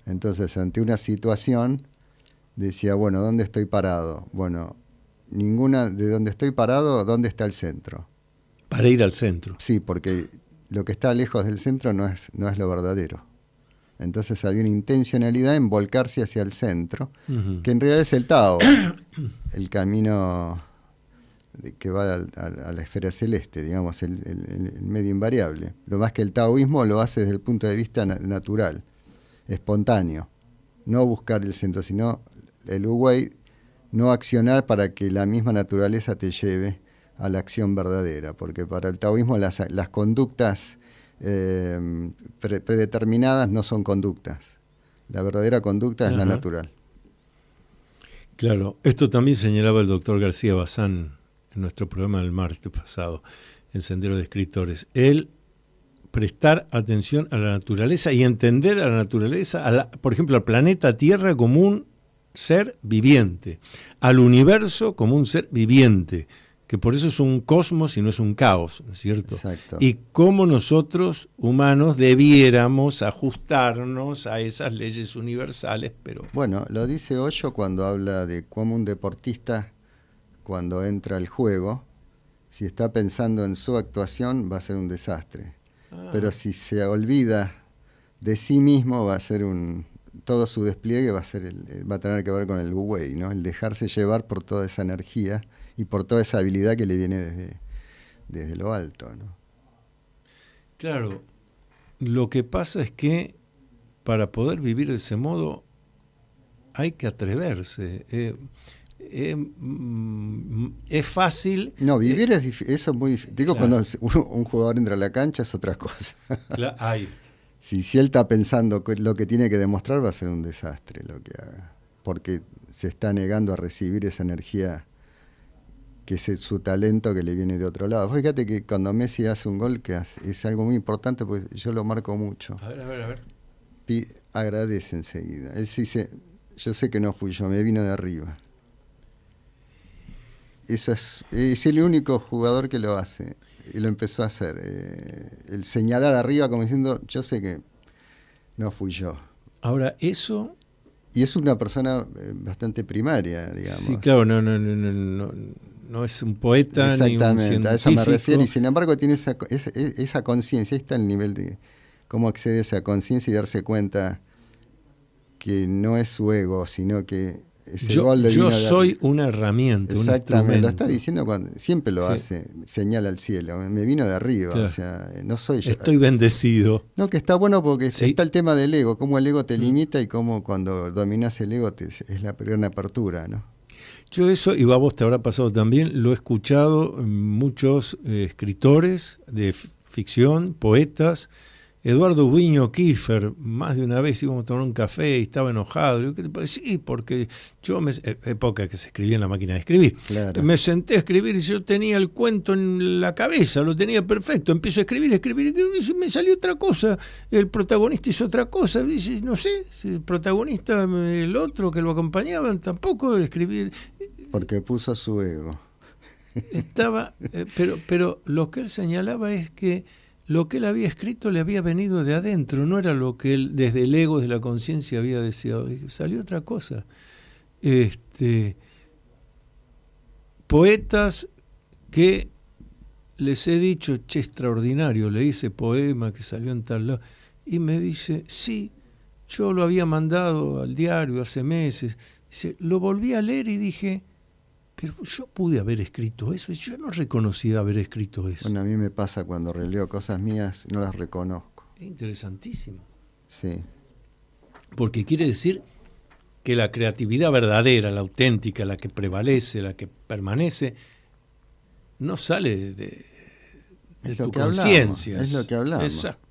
Entonces, ante una situación, decía, bueno, ¿dónde estoy parado? Bueno, de donde estoy parado, ¿dónde está el centro? Para ir al centro. Sí, porque lo que está lejos del centro no es lo verdadero. Entonces había una intencionalidad en volcarse hacia el centro, que en realidad es el Tao, el camino que va a la esfera celeste, digamos, el medio invariable. Lo más que el taoísmo lo hace desde el punto de vista natural, espontáneo. No buscar el centro, sino el wu wei, no accionar para que la misma naturaleza te lleve a la acción verdadera, porque para el taoísmo las conductas predeterminadas no son conductas. La verdadera conducta es la natural. Claro, esto también señalaba el doctor García Bazán en nuestro programa del martes pasado, en Sendero de Escritores. El prestar atención a la naturaleza y entender a la naturaleza, por ejemplo, al planeta Tierra como un ser viviente, al universo como un ser viviente. que por eso es un cosmos y no es un caos, ¿no es cierto? Exacto. Y cómo nosotros, humanos, debiéramos ajustarnos a esas leyes universales, pero... Bueno, lo dice Osho cuando habla de cómo un deportista, cuando entra al juego, si está pensando en su actuación, va a ser un desastre. Pero si se olvida de sí mismo, va a ser todo su despliegue va a tener que ver con el wu-wei, ¿no? El dejarse llevar por toda esa energía y por toda esa habilidad que le viene desde lo alto, ¿no? Claro, lo que pasa es que para poder vivir de ese modo hay que atreverse. Es fácil. No, vivir es difícil, eso es muy difícil. Digo, claro. Cuando un jugador entra a la cancha es otra cosa. Si él está pensando que lo que tiene que demostrar, va a ser un desastre lo que haga, porque se está negando a recibir esa energía que es su talento que le viene de otro lado. Fíjate que cuando Messi hace un gol, es algo muy importante, porque yo lo marco mucho. A ver. Agradece enseguida. Él sí dice, yo sé que no fui yo, me vino de arriba. Eso es el único jugador que lo hace, y lo empezó a hacer. El señalar arriba como diciendo, yo sé que no fui yo. Ahora, eso... Y es una persona bastante primaria, digamos. Sí, claro, no es un poeta ni un científico. A eso me refiero, y sin embargo tiene esa conciencia. Ahí está el nivel de cómo accede a esa conciencia y darse cuenta que no es su ego, sino que ese gol le yo soy una herramienta, un instrumento. Exactamente, lo está diciendo cuando siempre lo hace, señala al cielo, me vino de arriba, claro. O sea, no soy yo. Estoy bendecido. No, que está bueno porque está el tema del ego, cómo el ego te limita y cómo cuando dominas el ego es la primera apertura, ¿no? Yo eso, y a vos te habrá pasado también, lo he escuchado en muchos escritores de ficción, poetas. Eduardo Buño Kiefer, más de una vez íbamos a tomar un café y estaba enojado. Digo, ¿qué te parece? Sí, porque yo, época que se escribía en la máquina de escribir, claro. Me senté a escribir y yo tenía el cuento en la cabeza, lo tenía perfecto. Empiezo a escribir, y me salió otra cosa. El protagonista hizo otra cosa. Dice, no sé, si el protagonista, el otro que lo acompañaban, tampoco escribí. Porque puso su ego. Estaba, pero lo que él señalaba es que lo que él había escrito le había venido de adentro, no era lo que él desde el ego, desde la conciencia había deseado. Salió otra cosa. Poetas que les he dicho, extraordinario, le hice poema que salió en tal lado, y me dice, sí, yo lo había mandado al diario hace meses. Dice, lo volví a leer y dije, pero yo pude haber escrito eso, yo no reconocía haber escrito eso. Bueno, a mí me pasa cuando releo cosas mías, no las reconozco. Es interesantísimo. Sí. Porque quiere decir que la creatividad verdadera, la auténtica, la que prevalece, la que permanece, no sale de tu conciencia. Es lo que hablamos. Exacto.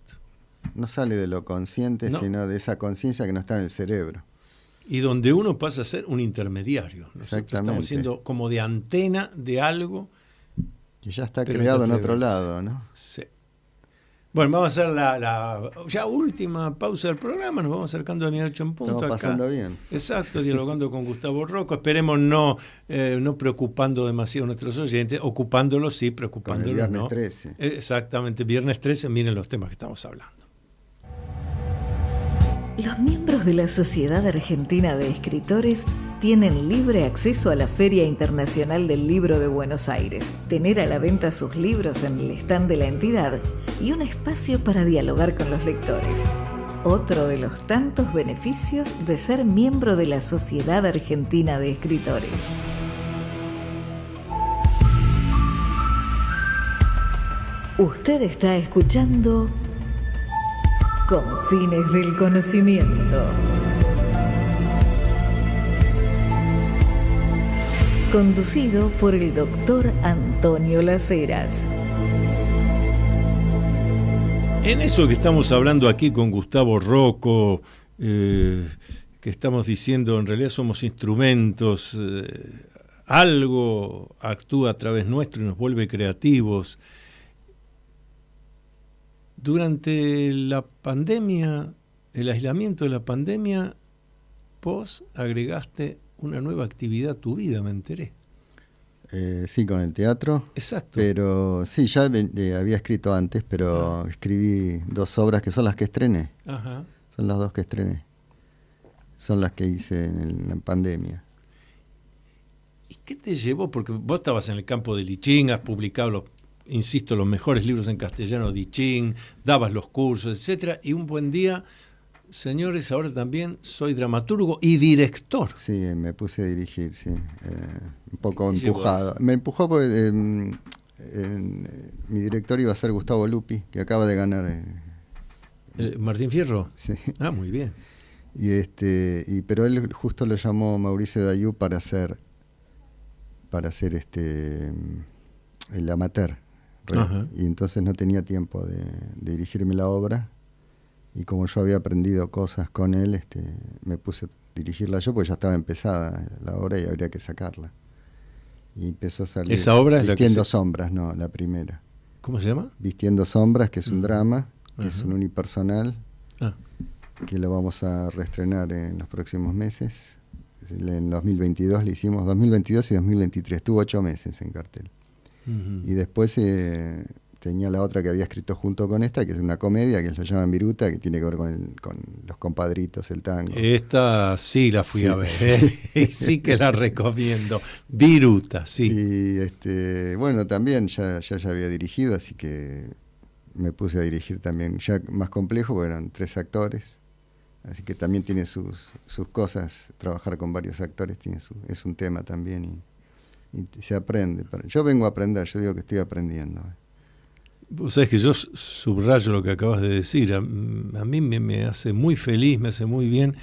No sale de lo consciente, sino de esa conciencia que no está en el cerebro. Y donde uno pasa a ser un intermediario. Exactamente. Estamos siendo como de antena de algo que ya está creado en otro lado, ¿no? Sí. Bueno, vamos a hacer la ya última pausa del programa, nos vamos acercando a Medianoche en Punto. Estamos pasando bien. Exacto, dialogando con Gustavo Rocco. Esperemos no preocupando demasiado a nuestros oyentes, ocupándolos sí, preocupándolos con el no. Viernes 13. Exactamente, Viernes 13, miren los temas que estamos hablando. Los miembros de la Sociedad Argentina de Escritores tienen libre acceso a la Feria Internacional del Libro de Buenos Aires, tener a la venta sus libros en el stand de la entidad y un espacio para dialogar con los lectores. Otro de los tantos beneficios de ser miembro de la Sociedad Argentina de Escritores. Usted está escuchando Confines del Conocimiento. Conducido por el doctor Antonio Las Heras. En eso que estamos hablando aquí con Gustavo Rocco, que estamos diciendo en realidad somos instrumentos, algo actúa a través nuestro y nos vuelve creativos. Durante la pandemia, el aislamiento de la pandemia, vos agregaste una nueva actividad a tu vida, me enteré. Sí, con el teatro. Exacto. Pero sí, ya había escrito antes, pero escribí 2 obras que son las que estrené. Ajá. Son las 2 que estrené. Son las que hice en la pandemia. ¿Y qué te llevó? Porque vos estabas en el campo del I Ching, has publicado, insisto, los mejores libros en castellano de I Ching, dabas los cursos, etcétera, y un buen día, señores, ahora también soy dramaturgo y director. Sí, me puse a dirigir, sí. Un poco empujado. Me empujó porque mi director iba a ser Gustavo Lupi, que acaba de ganar. ¿Martín Fierro? Sí. Ah, muy bien. Pero él justo lo llamó Mauricio Dayú para hacer el amateur. Y entonces no tenía tiempo de dirigirme la obra. Y como yo había aprendido cosas con él, me puse a dirigirla yo, porque ya estaba empezada la obra y habría que sacarla. Y empezó a salir. ¿Esa obra es Vistiendo sombras, no, la primera. ¿Cómo se llama? Vistiendo sombras, que es un drama, que es un unipersonal, que lo vamos a reestrenar en los próximos meses. En 2022 le hicimos, 2022 y 2023, tuvo 8 meses en cartel. Y después tenía la otra que había escrito junto con esta, que es una comedia, que lo llaman Viruta, que tiene que ver con los compadritos, el tango. Esta sí la fui a ver, sí que la recomiendo. Viruta, sí. Y bueno, también ya había dirigido, así que me puse a dirigir también, ya más complejo, porque eran 3 actores. Así que también tiene sus cosas, trabajar con varios actores es un tema también y se aprende. Yo vengo a aprender, yo digo que estoy aprendiendo. Vos sabés que yo subrayo lo que acabas de decir, a mí me hace muy feliz, me hace muy bien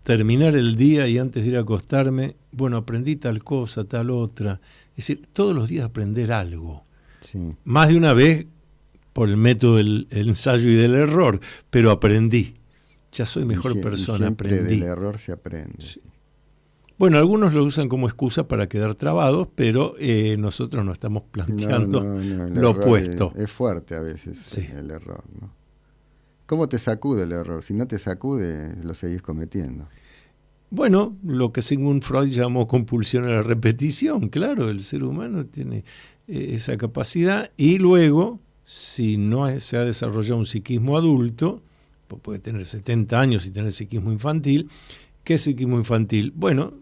terminar el día y antes de ir a acostarme, bueno, aprendí tal cosa, tal otra. Es decir, todos los días aprender algo. Sí. Más de una vez por el método del ensayo y del error, pero aprendí. Ya soy mejor persona, siempre aprendí. Del error se aprende. Sí. Bueno, algunos lo usan como excusa para quedar trabados, pero nosotros no estamos planteando lo opuesto. Es fuerte a veces el error, ¿no? ¿Cómo te sacude el error? Si no te sacude, lo seguís cometiendo. Bueno, lo que Sigmund Freud llamó compulsión a la repetición, claro, el ser humano tiene esa capacidad y luego, si no se ha desarrollado un psiquismo adulto, puede tener 70 años y tener psiquismo infantil. ¿Qué es psiquismo infantil? Bueno,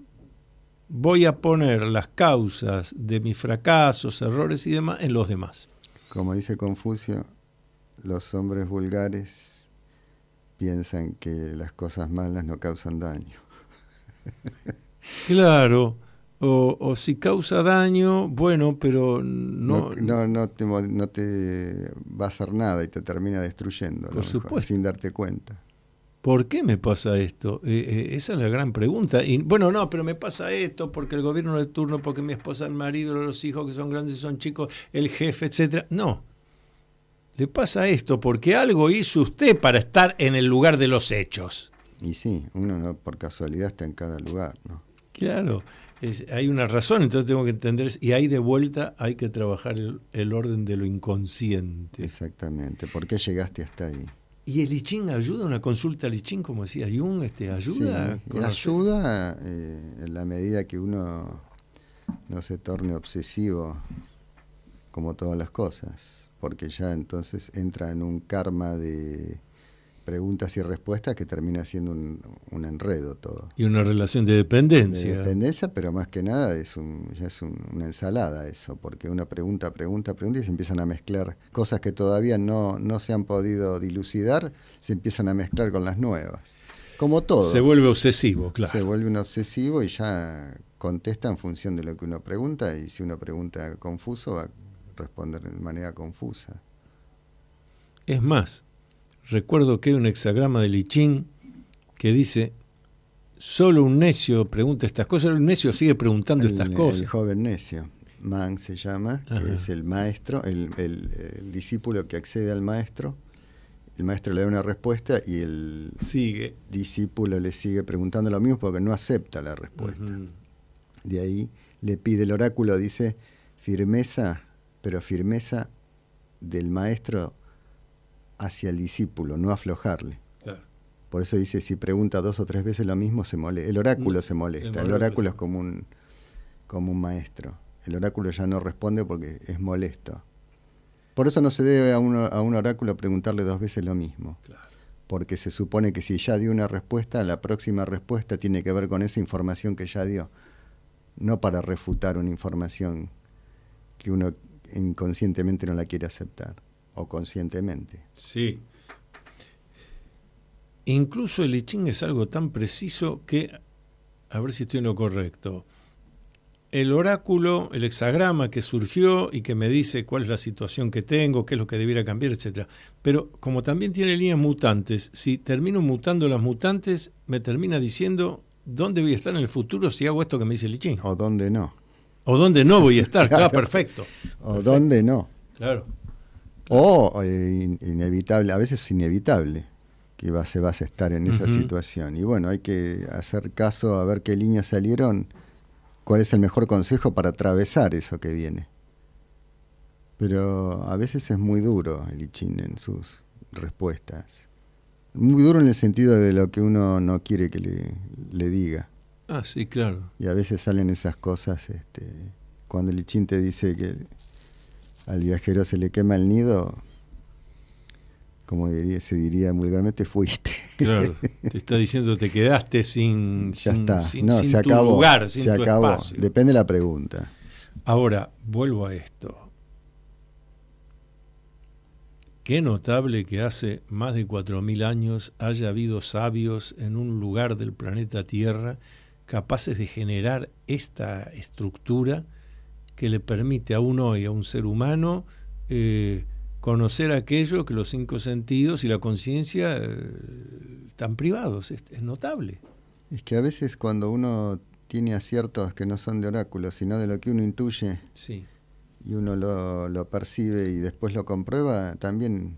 voy a poner las causas de mis fracasos, errores y demás en los demás. Como dice Confucio, los hombres vulgares piensan que las cosas malas no causan daño. Claro, o si causa daño, bueno, pero no te va a hacer nada y te termina destruyendo, por supuesto, sin darte cuenta. ¿Por qué me pasa esto? Esa es la gran pregunta. Y bueno, no, pero me pasa esto porque el gobierno de turno, porque mi esposa, el marido, los hijos que son grandes y son chicos, el jefe, etcétera. No. Le pasa esto porque algo hizo usted para estar en el lugar de los hechos. Y sí, uno no por casualidad está en cada lugar, ¿no? Claro, hay una razón, entonces tengo que entender, y ahí de vuelta hay que trabajar el orden de lo inconsciente. Exactamente, ¿por qué llegaste hasta ahí? ¿Y el I Ching ayuda? ¿Una consulta al I Ching, como decía Jung, ayuda? Sí, ayuda en la medida que uno no se torne obsesivo, como todas las cosas, porque ya entonces entra en un karma de preguntas y respuestas que termina siendo un enredo todo. Y una relación de dependencia. De dependencia, pero más que nada ya es una ensalada eso, porque uno pregunta y se empiezan a mezclar cosas que todavía no se han podido dilucidar, se empiezan a mezclar con las nuevas. Como todo. Se vuelve obsesivo, claro. Se vuelve un obsesivo y ya contesta en función de lo que uno pregunta, y si uno pregunta confuso va a responder de manera confusa. Es más, recuerdo que hay un hexagrama del I Ching que dice: solo un necio pregunta estas cosas, un necio sigue preguntando estas cosas. El joven necio, Man se llama, que es el maestro, el discípulo que accede al maestro. El maestro le da una respuesta y el discípulo le sigue preguntando lo mismo porque no acepta la respuesta. De ahí le pide el oráculo, dice firmeza, pero firmeza del maestro hacia el discípulo, no aflojarle. Claro. Por eso dice, si pregunta 2 o 3 veces lo mismo, se molesta. El oráculo se molesta. El oráculo es como un maestro. el oráculo ya no responde porque es molesto. Por eso no se debe a un oráculo preguntarle 2 veces lo mismo. Claro. Porque se supone que si ya dio una respuesta, la próxima respuesta tiene que ver con esa información que ya dio. No para refutar una información que uno inconscientemente no la quiere aceptar. O conscientemente. Sí. Incluso el I Ching es algo tan preciso que, a ver si estoy en lo correcto, el oráculo, el hexagrama que surgió y que me dice cuál es la situación que tengo, qué es lo que debiera cambiar, etcétera. Pero como también tiene líneas mutantes, si termino mutando las mutantes, me termina diciendo dónde voy a estar en el futuro si hago esto que me dice el I Ching. O dónde no. O dónde no voy a estar, claro, perfecto. O perfecto. Dónde no. Claro. O inevitable, a veces es inevitable que vas a estar en esa situación. Y bueno, hay que hacer caso a ver qué líneas salieron, cuál es el mejor consejo para atravesar eso que viene. Pero a veces es muy duro el I Ching en sus respuestas. Muy duro en el sentido de lo que uno no quiere que le diga. Ah, sí, claro. Y a veces salen esas cosas, cuando el I Ching te dice que al viajero se le quema el nido, como se diría vulgarmente, fuiste. Claro, te está diciendo te quedaste sin ya está. Sin se tu acabó, lugar, sin se tu acabó. Espacio. Depende de la pregunta. Ahora, vuelvo a esto. Qué notable que hace más de 4.000 años haya habido sabios en un lugar del planeta Tierra capaces de generar esta estructura que le permite a uno y a un ser humano conocer aquello que los 5 sentidos y la conciencia están privados. Es notable. Es que a veces cuando uno tiene aciertos que no son de oráculos, sino de lo que uno intuye, sí, y uno lo percibe y después lo comprueba, también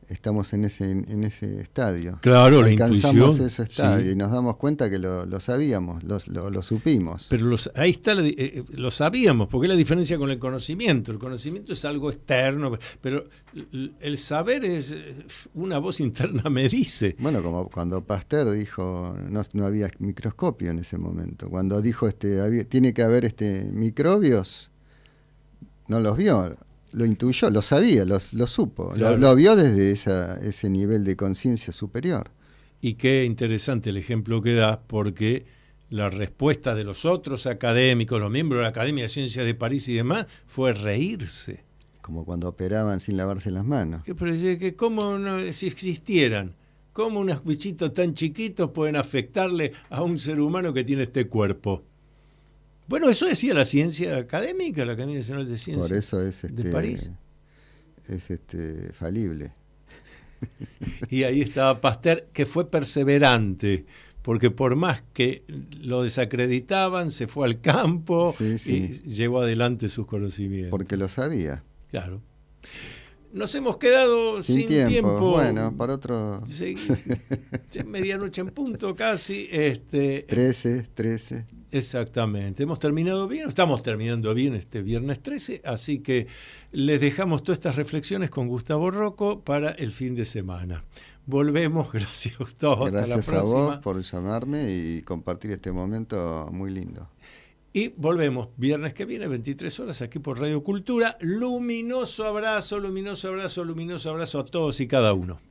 estamos en ese estadio. Claro, alcanzamos la intuición, ese estadio, sí, y nos damos cuenta que lo sabíamos, lo supimos. Pero ahí está, lo sabíamos, porque es la diferencia con el conocimiento. El conocimiento es algo externo, pero el saber es una voz interna me dice. Bueno, como cuando Pasteur dijo, no había microscopio en ese momento. Cuando dijo tiene que haber microbios, no los vio. Lo intuyó, lo sabía, lo supo, claro. lo vio desde ese nivel de conciencia superior. Y qué interesante el ejemplo que das, porque la respuesta de los otros académicos, los miembros de la Academia de Ciencias de París y demás, fue reírse. Como cuando operaban sin lavarse las manos. Que cómo si existieran, cómo unos bichitos tan chiquitos pueden afectarle a un ser humano que tiene este cuerpo. Bueno, eso decía la ciencia académica, la Academia Nacional de Ciencias. Por eso es de París. Es falible. Y ahí estaba Pasteur, que fue perseverante, porque por más que lo desacreditaban, se fue al campo, sí. Y llevó adelante sus conocimientos. Porque lo sabía. Claro. Nos hemos quedado sin tiempo. Bueno, para otro. Medianoche en punto casi. 13. Exactamente. Hemos terminado bien, estamos terminando bien este viernes 13, así que les dejamos todas estas reflexiones con Gustavo Rocco para el fin de semana. Volvemos, gracias Gustavo. Gracias hasta la próxima. A vos por llamarme y compartir este momento muy lindo. Y volvemos viernes que viene, 23 horas, aquí por Radio Cultura. Luminoso abrazo a todos y cada uno.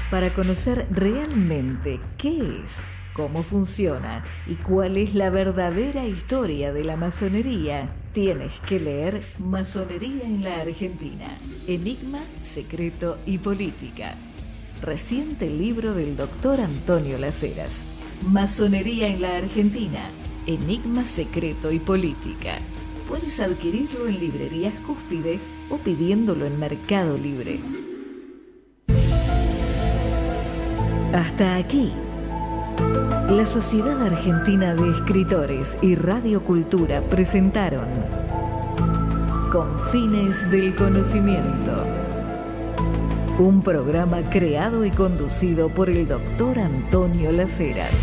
Para conocer realmente qué es, cómo funciona y cuál es la verdadera historia de la masonería, tienes que leer Masonería en la Argentina, Enigma, Secreto y Política. Reciente libro del doctor Antonio Las Heras. Masonería en la Argentina, Enigma, Secreto y Política. Puedes adquirirlo en librerías Cúspide o pidiéndolo en Mercado Libre. Hasta aquí. La Sociedad Argentina de Escritores y Radio Cultura presentaron Confines del Conocimiento. Un programa creado y conducido por el doctor Antonio Las Heras.